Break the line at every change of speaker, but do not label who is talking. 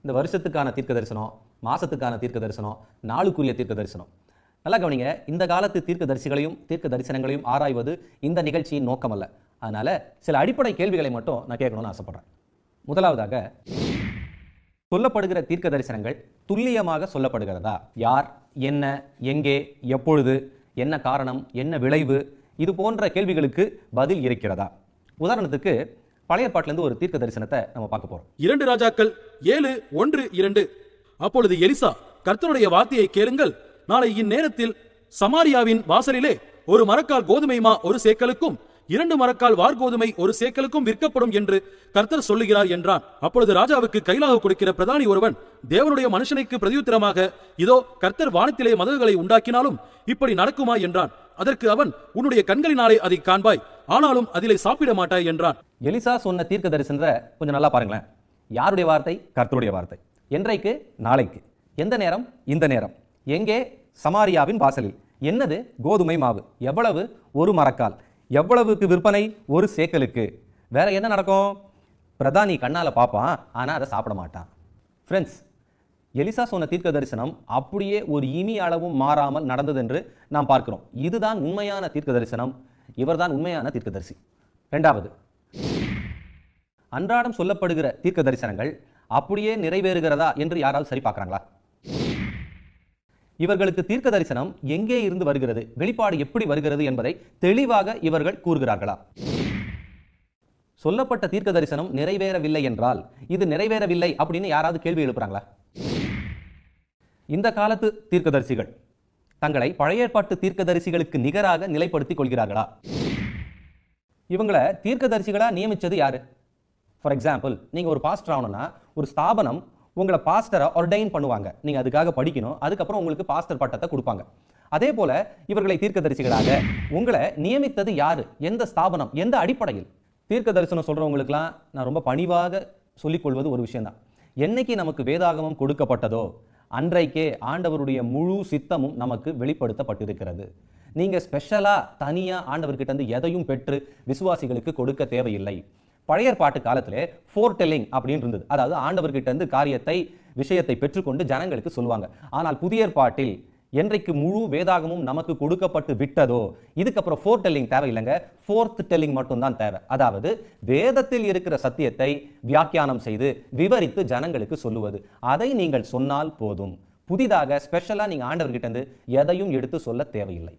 இந்த வருஷத்துக்கான தீர்க்க தரிசனம், மாசத்துக்கான தீர்க்க தரிசனம், நாளுக்குரிய தீர்க்க தரிசனம். நல்லா கவனிங்க, இந்த காலத்து தீர்க்க தரிசிகளையும் தீர்க்க தரிசனங்களையும் ஆராய்வது இந்த நிகழ்ச்சியின் நோக்கம் அல்ல. அதனால சில அடிப்படை கேள்விகளை மட்டும் நான் கேட்கணும்னு ஆசைப்படுறேன். முதலாவதாக, சொல்லப்படுகிற தீர்க்க தரிசனங்கள் துல்லியமாக சொல்லப்படுகிறதா? யார், என்ன, எங்கே, எப்பொழுது, என்ன காரணம், என்ன விளைவு, இது போன்ற கேள்விகளுக்கு பதில் இருக்கிறதா? உதாரணத்துக்கு பழைய ஏற்பாட்டிலிருந்து ஒரு தீர்க்க தரிசனத்தை நம்ம பார்க்க போறோம்.
2 ராஜாக்கள் 7:1-2. அப்பொழுது எலிசா, கர்த்தருடைய வார்த்தையை கேளுங்கள், நாளை இந்நேரத்தில் சமாரியாவின் வாசலிலே ஒரு மரக்கால் கோதுமைமா 1 சேக்கலுக்கும் 2 மரக்கால் வார்கோதுமை 1 சேக்கலுக்கும் விற்கப்படும் என்று கர்த்தர் சொல்லுகிறார் என்றான். அப்பொழுது ராஜாவுக்கு கைலாக கொடுக்கிற பிரதானி ஒருவன் தேவனுடைய மனுஷனுக்கு பிரதியுத்தரமாக, இதோ கர்த்தர் வானத்திலே மதகுகளை உண்டாக்கினாலும் இப்படி நடக்குமா என்றான். அதற்கு அவன், உன்னுடைய கண்களினாலே அதை காண்பாய், ஆனாலும் அதிலே சாப்பிட மாட்டாய் என்றான்.
எலிசா சொன்ன தீர்க்க தரிசனத்தை கொஞ்சம் நல்லா பாருங்களேன். யாருடைய வார்த்தை? கர்த்தருடைய வார்த்தை. என்றைக்கு? நாளைக்கு. எந்த நேரம்? இந்த நேரம். எங்கே? சமாரியாவின் வாசலில். என்னது? கோதுமை மாவு. எவ்வளவு? 1 மரக்கால். எவ்வளவுக்கு விற்பனை? 1 சேக்கலுக்கு. வேற என்ன நடக்கும்? பிரதானி கண்ணால பார்ப்பான், ஆனா அதை சாப்பிட மாட்டான். ஃப்ரெண்ட்ஸ், எலிசா சொன்ன தீர்க்க தரிசனம் அப்படியே ஒரு இமி அளவும் மாறாமல் நடந்தது என்று நாம் பார்க்கிறோம். இதுதான் உண்மையான தீர்க்க தரிசனம். இவர்தான் உண்மையான தீர்க்கதரிசி. இரண்டாவது, அன்றாடம் சொல்லப்படுகிற தீர்க்க தரிசனங்கள் அப்படியே நிறைவேறுகிறதா என்று யாராவது சரி பார்க்கறாங்களா? இவர்களுக்கு தீர்க்க தரிசனம் எங்கே இருந்து வருகிறது, வெளிப்பாடு எப்படி வருகிறது என்பதை தெளிவாக இவர்கள் கூறுகிறார்களா? சொல்லப்பட்ட தீர்க்க தரிசனம் நிறைவேறவில்லை என்றால் இது நிறைவேறவில்லை அப்படின்னு யாராவது கேள்வி எழுப்புறாங்களா? இந்த காலத்து தீர்க்கதரிசிகள் தங்களை பழைய ஏற்பாட்டு தீர்க்கதரிசிகளுக்கு நிகராக நிலைப்படுத்திக் கொள்கிறார்களா? இவங்களை தீர்க்கதரிசிகளா நியமிச்சது யாரு? ஃபார் எக்ஸாம்பிள், நீங்க ஒரு பாஸ்டர் ஆகணும்னா ஒரு ஸ்தாபனம் உங்களை பாஸ்டரை ஆர்டைன் பண்ணுவாங்க. நீங்க அதுக்காக படிக்கணும், அதுக்கப்புறம் உங்களுக்கு பாஸ்டர் பட்டத்தை கொடுப்பாங்க. அதே போல இவர்களை தீர்க்கதரிசிகளாக உங்களை நியமித்தது யாரு? எந்த ஸ்தாபனம்? எந்த அடிப்படையில்? தீர்க்க தரிசனம் சொல்றவங்களுக்குலாம் நான் ரொம்ப பணிவாக சொல்லிக்கொள்வது ஒரு விஷயம்தான். என்னைக்கு நமக்கு வேதாகமம் கொடுக்கப்பட்டதோ அன்றைக்கே ஆண்டவருடைய முழு சித்தமும் நமக்கு வெளிப்படுத்தப்பட்டிருக்கிறது. நீங்க ஸ்பெஷலா தனியா ஆண்டவர்கிட்ட இருந்து எதையும் பெற்று விசுவாசிகளுக்கு கொடுக்க தேவையில்லை. பழைய ஏற்பாட்டு காலத்திலே ஃபோர் டெல்லிங் அப்படின்னு இருந்தது. அதாவது ஆண்டவர்கிட்ட இருந்து காரியத்தை, விஷயத்தை பெற்றுக்கொண்டு ஜனங்களுக்கு சொல்லுவாங்க. ஆனால் புதிய ஏற்பாட்டில் என்றைக்கு முழு வேதாகமும் நமக்கு கொடுக்கப்பட்டு விட்டதோ இதுக்கப்புறம் ஃபோர் டெல்லிங் தேவையில்லைங்க, ஃபோர்த் டெல்லிங் மட்டும்தான் தேவை. அதாவது வேதத்தில் இருக்கிற சத்தியத்தை வியாக்கியானம் செய்து விவரித்து ஜனங்களுக்கு சொல்லுவது. அதை நீங்கள் சொன்னால் போதும். புதிதாக ஸ்பெஷலா நீங்க ஆண்டவர்கிட்ட இருந்து எதையும் எடுத்து சொல்ல தேவையில்லை.